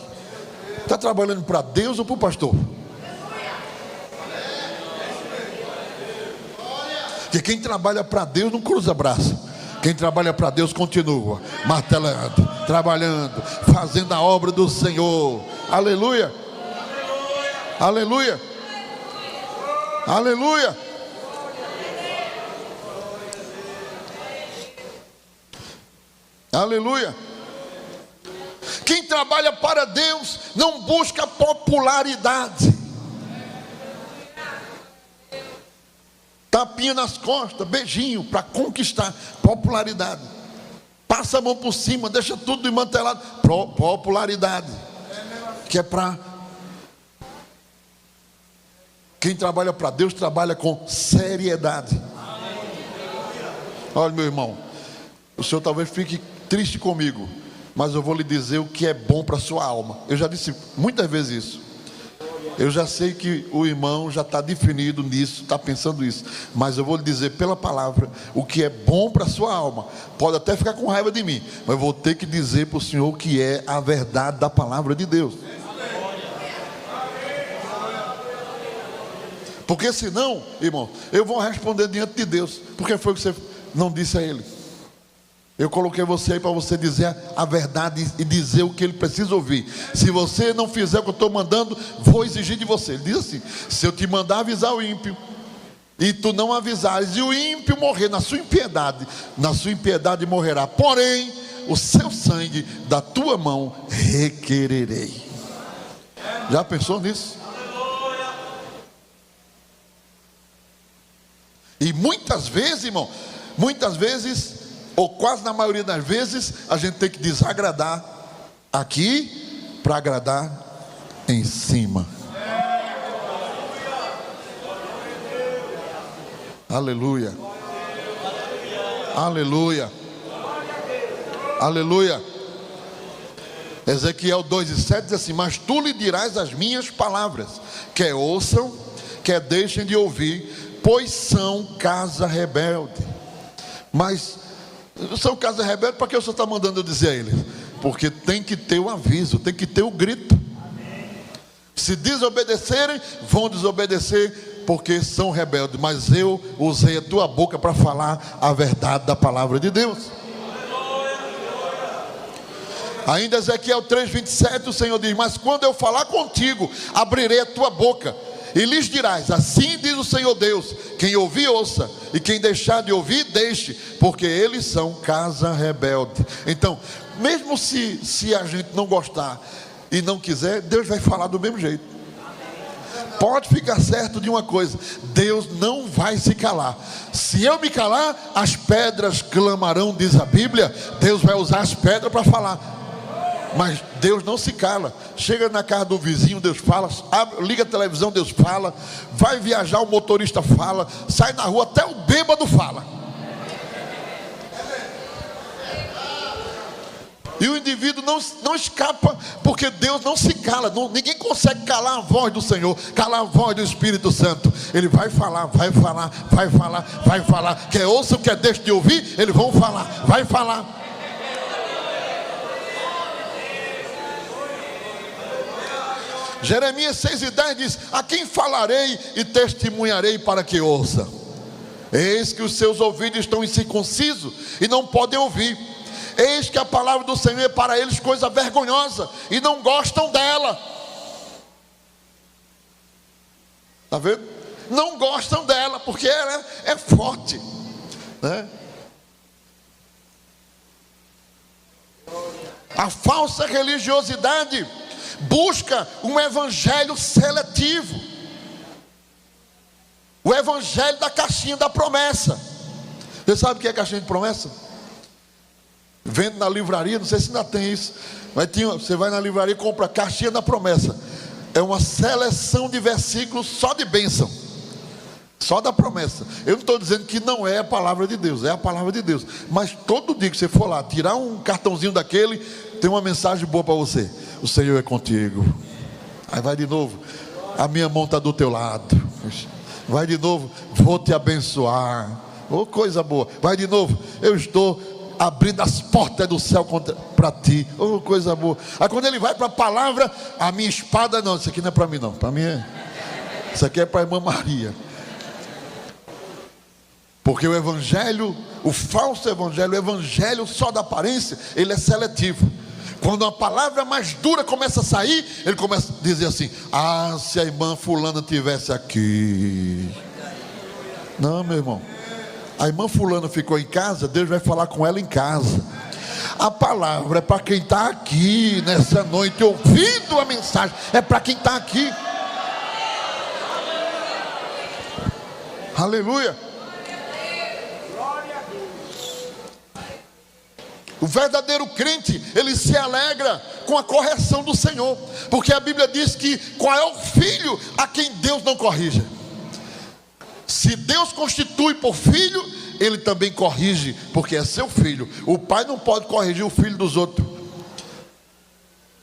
Speaker 1: Está trabalhando para Deus ou para o pastor? Porque quem trabalha para Deus não cruza braço. Quem trabalha para Deus continua martelando, trabalhando, fazendo a obra do Senhor. Aleluia. Aleluia. Aleluia. Aleluia. Quem trabalha para Deus não busca popularidade. Tapinha nas costas, beijinho para conquistar popularidade. Passa a mão por cima, deixa tudo desmantelado. Popularidade. Que é para quem trabalha para Deus, trabalha com seriedade. Olha, meu irmão, o senhor talvez fique triste comigo, mas eu vou lhe dizer o que é bom para a sua alma. Eu já disse muitas vezes isso. Eu já sei que o irmão já está definido nisso, está pensando isso. Mas eu vou lhe dizer pela palavra o que é bom para a sua alma. Pode até ficar com raiva de mim, mas eu vou ter que dizer para o senhor o que é a verdade da palavra de Deus. Porque senão, irmão, eu vou responder diante de Deus. Porque foi o que você não disse a ele. Eu coloquei você aí para você dizer a verdade e dizer o que ele precisa ouvir. Se você não fizer o que eu estou mandando, vou exigir de você. Ele diz assim: se eu te mandar avisar o ímpio, e tu não avisares, e o ímpio morrer na sua impiedade morrerá. Porém, o seu sangue da tua mão requererei. Já pensou nisso? E muitas vezes, irmão, ou quase na maioria das vezes, a gente tem que desagradar aqui para agradar em cima. Aleluia. Aleluia. Aleluia. Ezequiel 2:7 diz assim: mas tu lhe dirás as minhas palavras, quer ouçam, quer deixem de ouvir, pois são casa rebelde. Mas são casa rebelde, para que o senhor está mandando eu dizer a eles? Porque tem que ter o aviso, tem que ter o grito. Se desobedecerem, vão desobedecer, porque são rebeldes. Mas eu usei a tua boca para falar a verdade da palavra de Deus. Ainda Ezequiel 3:27, o Senhor diz: mas quando eu falar contigo, abrirei a tua boca e lhes dirás: assim diz o Senhor Deus, quem ouvir ouça, e quem deixar de ouvir deixe, porque eles são casa rebelde. Então, mesmo se a gente não gostar e não quiser, Deus vai falar do mesmo jeito. Pode ficar certo de uma coisa: Deus não vai se calar. Se eu me calar, as pedras clamarão, diz a Bíblia. Deus vai usar as pedras para falar. Mas Deus não se cala. Chega na casa do vizinho, Deus fala. Liga a televisão, Deus fala. Vai viajar, o motorista fala. Sai na rua, até o bêbado fala. E o indivíduo não escapa, porque Deus não se cala. Ninguém consegue calar a voz do Senhor, calar a voz do Espírito Santo. Ele vai falar, vai falar, vai falar, vai falar. Quer ouça, quer deixe de ouvir, eles vão falar, vai falar. Jeremias 6:10 diz: a quem falarei e testemunharei para que ouça? Eis que os seus ouvidos estão incircuncisos e não podem ouvir. Eis que a palavra do Senhor é para eles coisa vergonhosa, e não gostam dela. Está vendo? Não gostam dela, porque ela é forte, né? A falsa religiosidade busca um evangelho seletivo, o evangelho da caixinha da promessa. Você sabe o que é caixinha de promessa? Vende na livraria, não sei se ainda tem isso, mas você vai na livraria e compra a caixinha da promessa. É uma seleção de versículos só de bênção, só da promessa. Eu não estou dizendo que não é a palavra de Deus, é a palavra de Deus. Mas todo dia que você for lá, tirar um cartãozinho daquele, tem uma mensagem boa para você. O Senhor é contigo. Aí vai de novo, a minha mão está do teu lado. Vai de novo, vou te abençoar. Oh, coisa boa. Vai de novo, eu estou abrindo as portas do céu para ti. Oh, coisa boa. Aí quando ele vai para a palavra, a minha espada não, isso aqui não é para mim não, para mim é, isso aqui é para a irmã Maria. Porque o evangelho, o falso evangelho, o evangelho só da aparência, ele é seletivo. Quando uma palavra mais dura começa a sair, ele começa a dizer assim: ah, se a irmã fulana tivesse aqui. Não, meu irmão, a irmã fulana ficou em casa, Deus vai falar com ela em casa. A palavra é para quem está aqui nessa noite ouvindo a mensagem, é para quem está aqui. Aleluia. O verdadeiro crente, ele se alegra com a correção do Senhor, porque a Bíblia diz que qual é o filho a quem Deus não corrige? Se Deus constitui por filho, ele também corrige, porque é seu filho. O pai não pode corrigir o filho dos outros,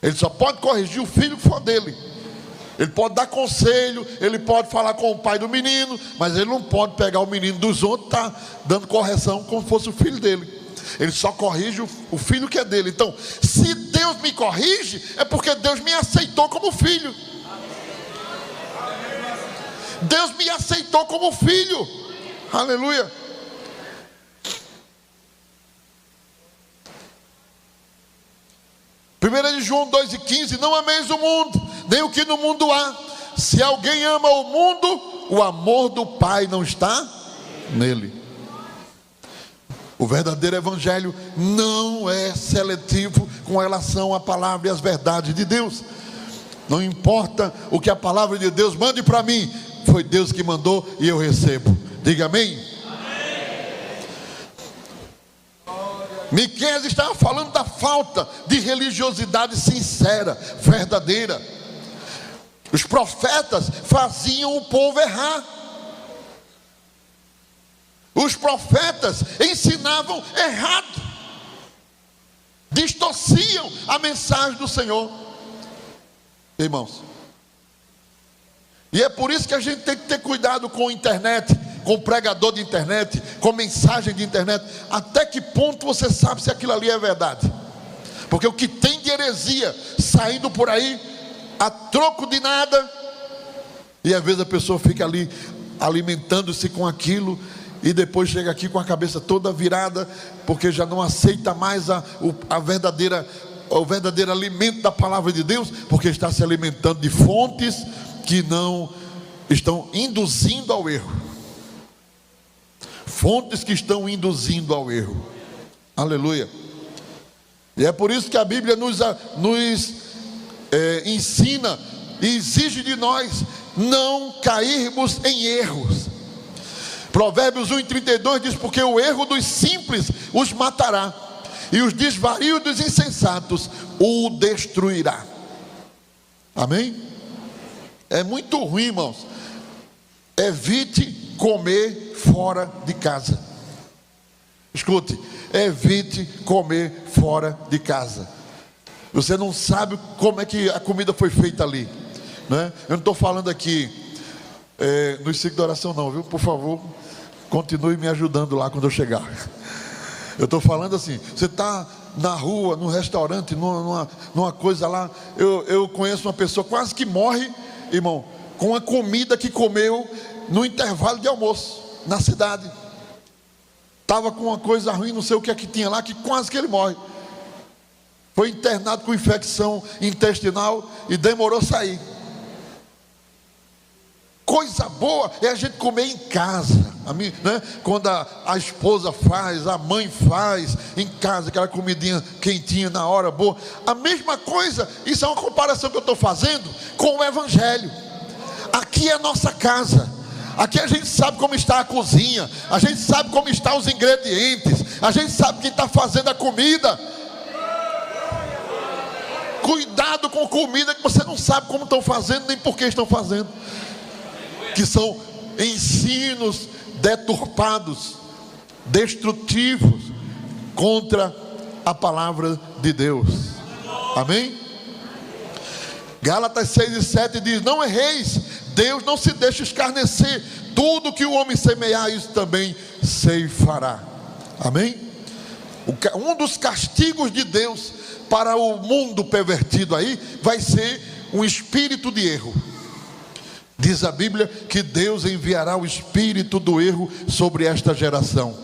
Speaker 1: ele só pode corrigir o filho que for dele. Ele pode dar conselho, ele pode falar com o pai do menino, mas ele não pode pegar o menino dos outros, tá dando correção como se fosse o filho dele. Ele só corrige o filho que é dele. Então, se Deus me corrige, é porque Deus me aceitou como filho. Deus me aceitou como filho. Aleluia. Primeira de João 2,15: não ameis o mundo, nem o que no mundo há. Se alguém ama o mundo, o amor do Pai não está nele. O verdadeiro evangelho não é seletivo com relação à palavra e às verdades de Deus. Não importa o que a palavra de Deus mande para mim, foi Deus que mandou e eu recebo. Diga amém. Miqueias estava falando da falta de religiosidade sincera, verdadeira. Os profetas faziam o povo errar. Os profetas ensinavam errado, distorciam a mensagem do Senhor, irmãos. E é por isso que a gente tem que ter cuidado com a internet, com o pregador de internet, com mensagem de internet. Até que ponto você sabe se aquilo ali é verdade? Porque o que tem de heresia saindo por aí a troco de nada, e às vezes a pessoa fica ali alimentando-se com aquilo, e depois chega aqui com a cabeça toda virada, porque já não aceita mais o verdadeiro alimento da palavra de Deus, porque está se alimentando de fontes que não estão induzindo ao erro. Fontes que estão induzindo ao erro. Aleluia. E é por isso que a Bíblia nos ensina e exige de nós não cairmos em erros. Provérbios 1:32 diz: porque o erro dos simples os matará, e os desvarios dos insensatos o destruirá. Amém? É muito ruim, irmãos. Evite comer fora de casa. Escute, evite comer fora de casa. Você não sabe como é que a comida foi feita ali, né? Eu não estou falando aqui nos ciclos de oração não, viu? Por favor, continue me ajudando lá quando eu chegar. Eu estou falando assim, você está na rua, num restaurante, numa coisa lá. Eu conheço uma pessoa quase que morre, irmão, com a comida que comeu no intervalo de almoço, na cidade. estava com uma coisa ruim, não sei o que é que tinha lá, que quase que ele morre. Foi internado com infecção intestinal e demorou a sair. Coisa boa é a gente comer em casa, né? Quando a esposa faz, a mãe faz em casa, aquela comidinha quentinha na hora boa. A mesma coisa, isso é uma comparação que eu estou fazendo com o Evangelho. Aqui é a nossa casa, aqui a gente sabe como está a cozinha, a gente sabe como estão os ingredientes, a gente sabe quem está fazendo a comida. Cuidado com comida que você não sabe como estão fazendo, nem por que estão fazendo, que são ensinos deturpados, destrutivos contra a palavra de Deus. Amém? Gálatas 6:7 diz: não erreis, Deus não se deixa escarnecer, tudo que o homem semear, isso também ceifará. Amém? Um dos castigos de Deus para o mundo pervertido aí vai ser um espírito de erro. Diz a Bíblia que Deus enviará o espírito do erro sobre esta geração,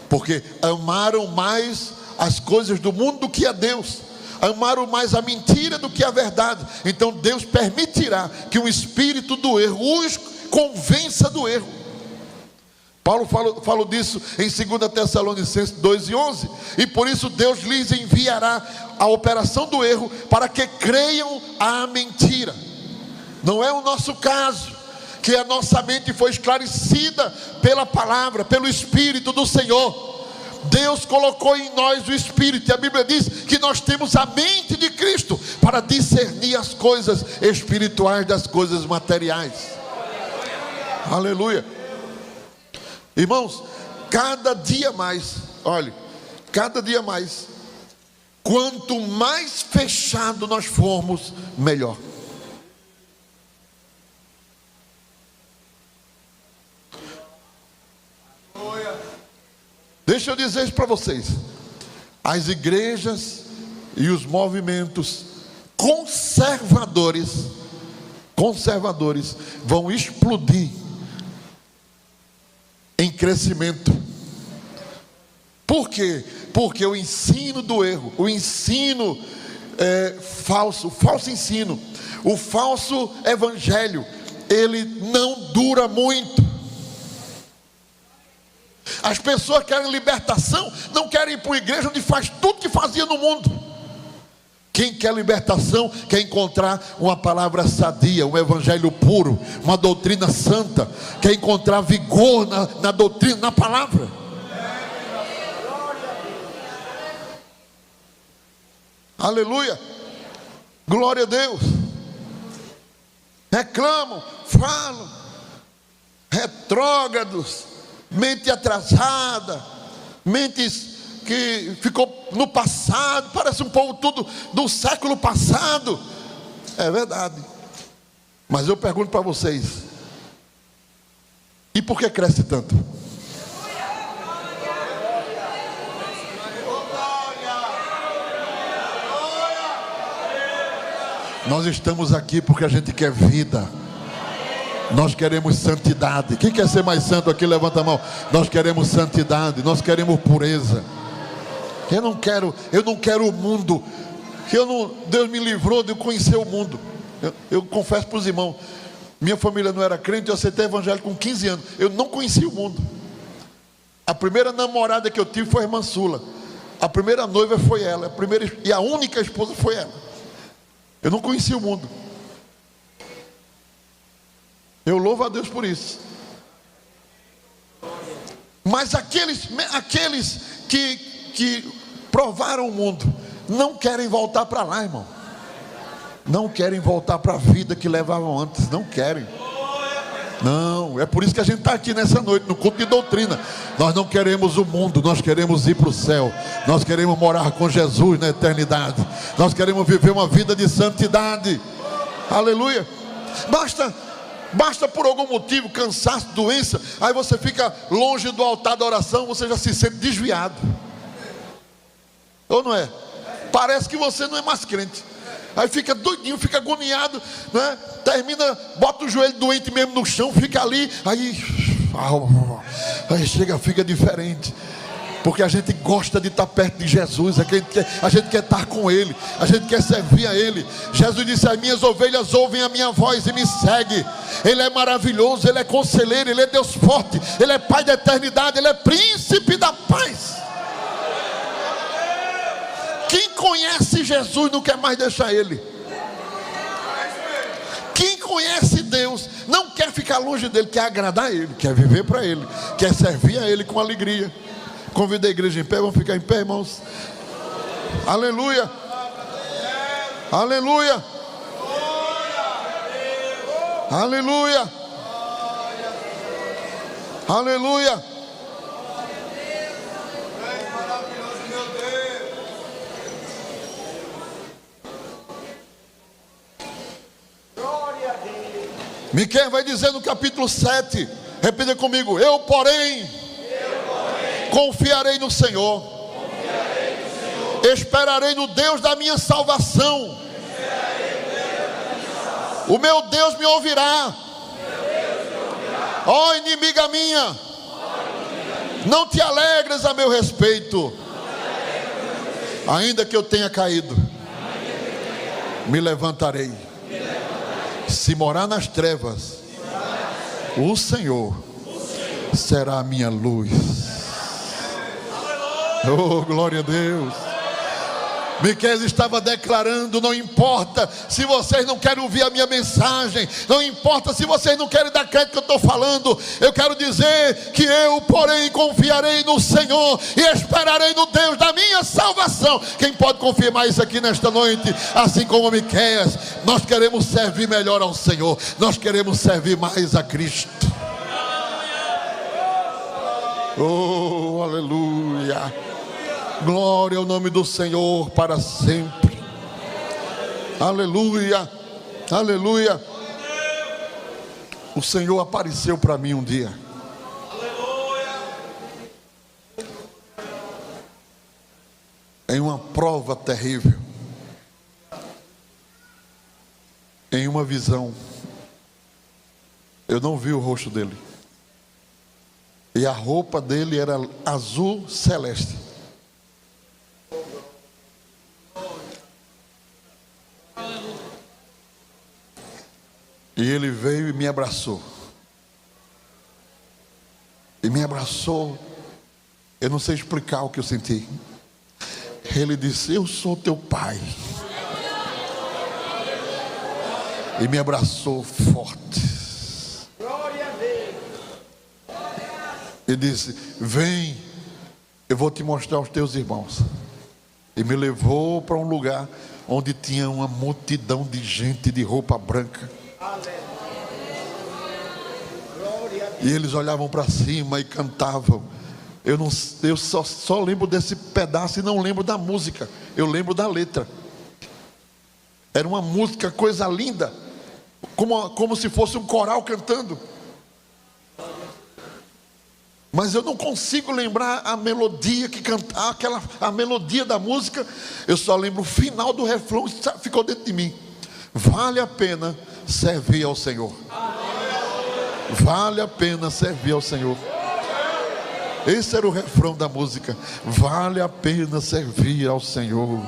Speaker 1: porque amaram mais as coisas do mundo do que a Deus, amaram mais a mentira do que a verdade. Então Deus permitirá que um espírito do erro os convença do erro. Paulo falou disso em 2 Tessalonicenses 2:11. E por isso Deus lhes enviará a operação do erro, para que creiam a mentira. Não é o nosso caso, que a nossa mente foi esclarecida pela palavra, pelo Espírito do Senhor. Deus colocou em nós o Espírito, e a Bíblia diz que nós temos a mente de Cristo para discernir as coisas espirituais das coisas materiais. Aleluia. Irmãos, cada dia mais, olhe, cada dia mais, quanto mais fechado nós formos, melhor. Deixa eu dizer isso para vocês: as igrejas e os movimentos conservadores vão explodir em crescimento. Por quê? Porque o ensino do erro, o ensino falso, o falso ensino, o falso evangelho, ele não dura muito. As pessoas querem libertação, não querem ir para uma igreja onde faz tudo que fazia no mundo. Quem quer libertação quer encontrar uma palavra sadia, um evangelho puro, uma doutrina santa, quer encontrar vigor na doutrina, na palavra. Aleluia, glória a Deus. Reclamam, falam, retrógrados, mente atrasada, mentes que ficou no passado, parece um povo tudo do século passado. É verdade, mas eu pergunto para vocês: e por que cresce tanto? Nós estamos aqui porque a gente quer vida. Nós queremos santidade. Quem quer ser mais santo aqui, levanta a mão. Nós queremos santidade, nós queremos pureza. Eu não quero o mundo. Deus me livrou de conhecer o mundo. Eu confesso para os irmãos, minha família não era crente, eu aceitei o evangelho com 15 anos. Eu não conhecia o mundo. A primeira namorada que eu tive foi a irmã Sula. A primeira noiva foi ela, e a única esposa foi ela. Eu não conhecia o mundo. Eu louvo a Deus por isso. Mas aqueles que provaram o mundo não querem voltar para lá, irmão. Não querem voltar para a vida que levavam antes. Não querem. Não, é por isso que a gente está aqui nessa noite, no culto de doutrina. Nós não queremos o mundo, nós queremos ir para o céu. Nós queremos morar com Jesus na eternidade. Nós queremos viver uma vida de santidade. Aleluia. Basta por algum motivo, cansaço, doença, aí você fica longe do altar da oração, você já se sente desviado. Ou não é? Parece que você não é mais crente. Aí fica doidinho, fica agoniado, né? Termina, bota o joelho doente mesmo no chão, fica ali, aí Aí chega, fica diferente. Porque a gente gosta de estar perto de Jesus, a gente quer estar com Ele, a gente quer servir a Ele. Jesus disse: as minhas ovelhas ouvem a minha voz e me seguem. Ele é maravilhoso, Ele é conselheiro, Ele é Deus forte, Ele é Pai da eternidade, Ele é príncipe da paz. Quem conhece Jesus não quer mais deixar Ele. Quem conhece Deus não quer ficar longe dEle, quer agradar a Ele, quer viver para Ele, quer servir a Ele com alegria. Convido a igreja em pé, vamos ficar em pé, irmãos. Aleluia. Aleluia. Aleluia. Aleluia. Miqueias vai dizer no capítulo 7, repita comigo: eu porém confiarei no Senhor, esperarei no Deus da minha salvação. O meu Deus me ouvirá. Ó inimiga minha, não te alegres a meu respeito. Ainda que eu tenha caído, me levantarei. Se morar nas trevas, o Senhor será a minha luz. Oh, glória a Deus. Miqueias estava declarando: não importa se vocês não querem ouvir a minha mensagem, não importa se vocês não querem dar crédito que eu estou falando, eu quero dizer que eu, porém, confiarei no Senhor e esperarei no Deus da minha salvação. Quem pode confirmar isso aqui nesta noite? Assim como Miqueias, nós queremos servir melhor ao Senhor, nós queremos servir mais a Cristo. Oh, aleluia. Glória ao nome do Senhor para sempre. Aleluia. Aleluia. O Senhor apareceu para mim um dia. Em uma prova terrível. Em uma visão. Eu não vi o rosto dele. E a roupa dele era azul celeste. E ele veio e me abraçou. E me abraçou. Eu não sei explicar o que eu senti. Ele disse: eu sou teu pai. E me abraçou forte. E disse: vem, eu vou te mostrar os teus irmãos. E me levou para um lugar onde tinha uma multidão de gente de roupa branca. E eles olhavam para cima e cantavam. Eu só lembro desse pedaço e não lembro da música. Eu lembro da letra. Era uma música, coisa linda, como se fosse um coral cantando. Mas eu não consigo lembrar a melodia que cantava, a melodia da música. Eu só lembro o final do refrão, ficou dentro de mim. Vale a pena servir ao Senhor. Vale a pena servir ao Senhor. Esse era o refrão da música. Vale a pena servir ao Senhor.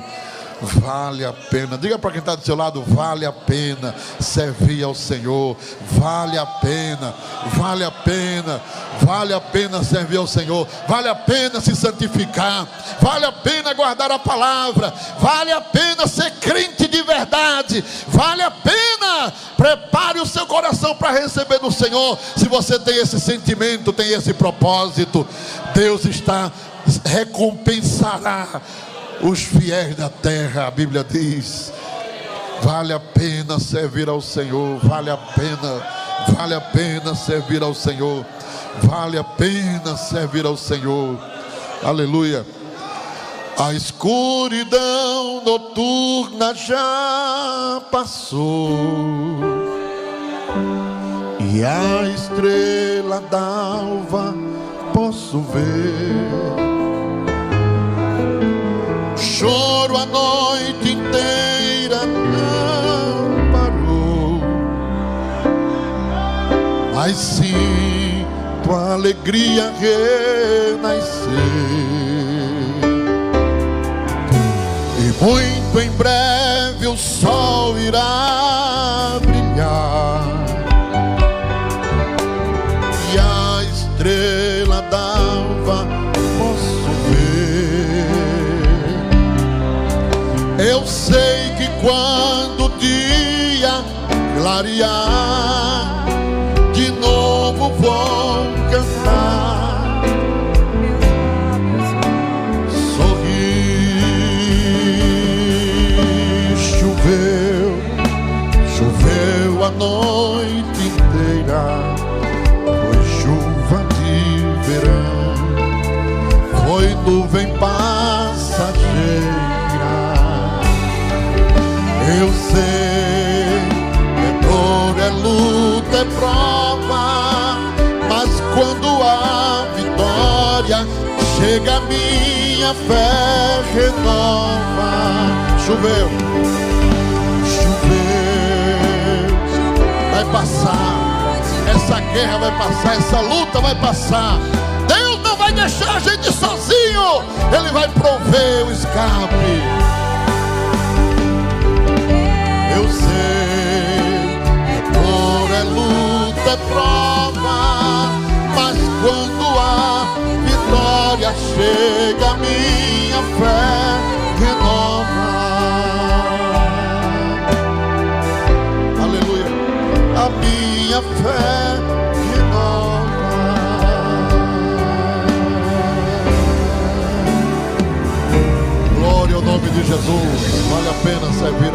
Speaker 1: Vale a pena. Diga para quem está do seu lado: vale a pena servir ao Senhor. Vale a pena. Vale a pena. Vale a pena servir ao Senhor. Vale a pena se santificar. Vale a pena guardar a palavra. Vale a pena ser crente de verdade. Vale a pena. Prepare o seu coração para receber do Senhor. Se você tem esse sentimento, tem esse propósito, Deus recompensará os fiéis da terra. A Bíblia diz: vale a pena servir ao Senhor. Vale a pena servir ao Senhor. Vale a pena servir ao Senhor. Aleluia. A escuridão noturna já passou e a estrela d'alva posso ver. Choro a noite inteira não parou, mas sinto alegria renascer. E muito em breve o sol irá brilhar, e a estrela d'alva posso ver. Eu sei que quando o dia clarear, de novo vou cantar, sorrir. Choveu a noite inteira, foi chuva de verão, foi nuvem passageira. Eu sei, é dor, é luta, é prova, mas quando a vitória chega, minha fé renova. Choveu, vai passar, essa guerra vai passar, essa luta vai passar. Deus não vai deixar a gente sozinho, Ele vai prover o escape. Eu sei, é dor, é luta, é prova, mas quando a vitória chega, minha fé renova. Aleluia, a minha fé renova. Glória ao nome de Jesus. Vale a pena servir ao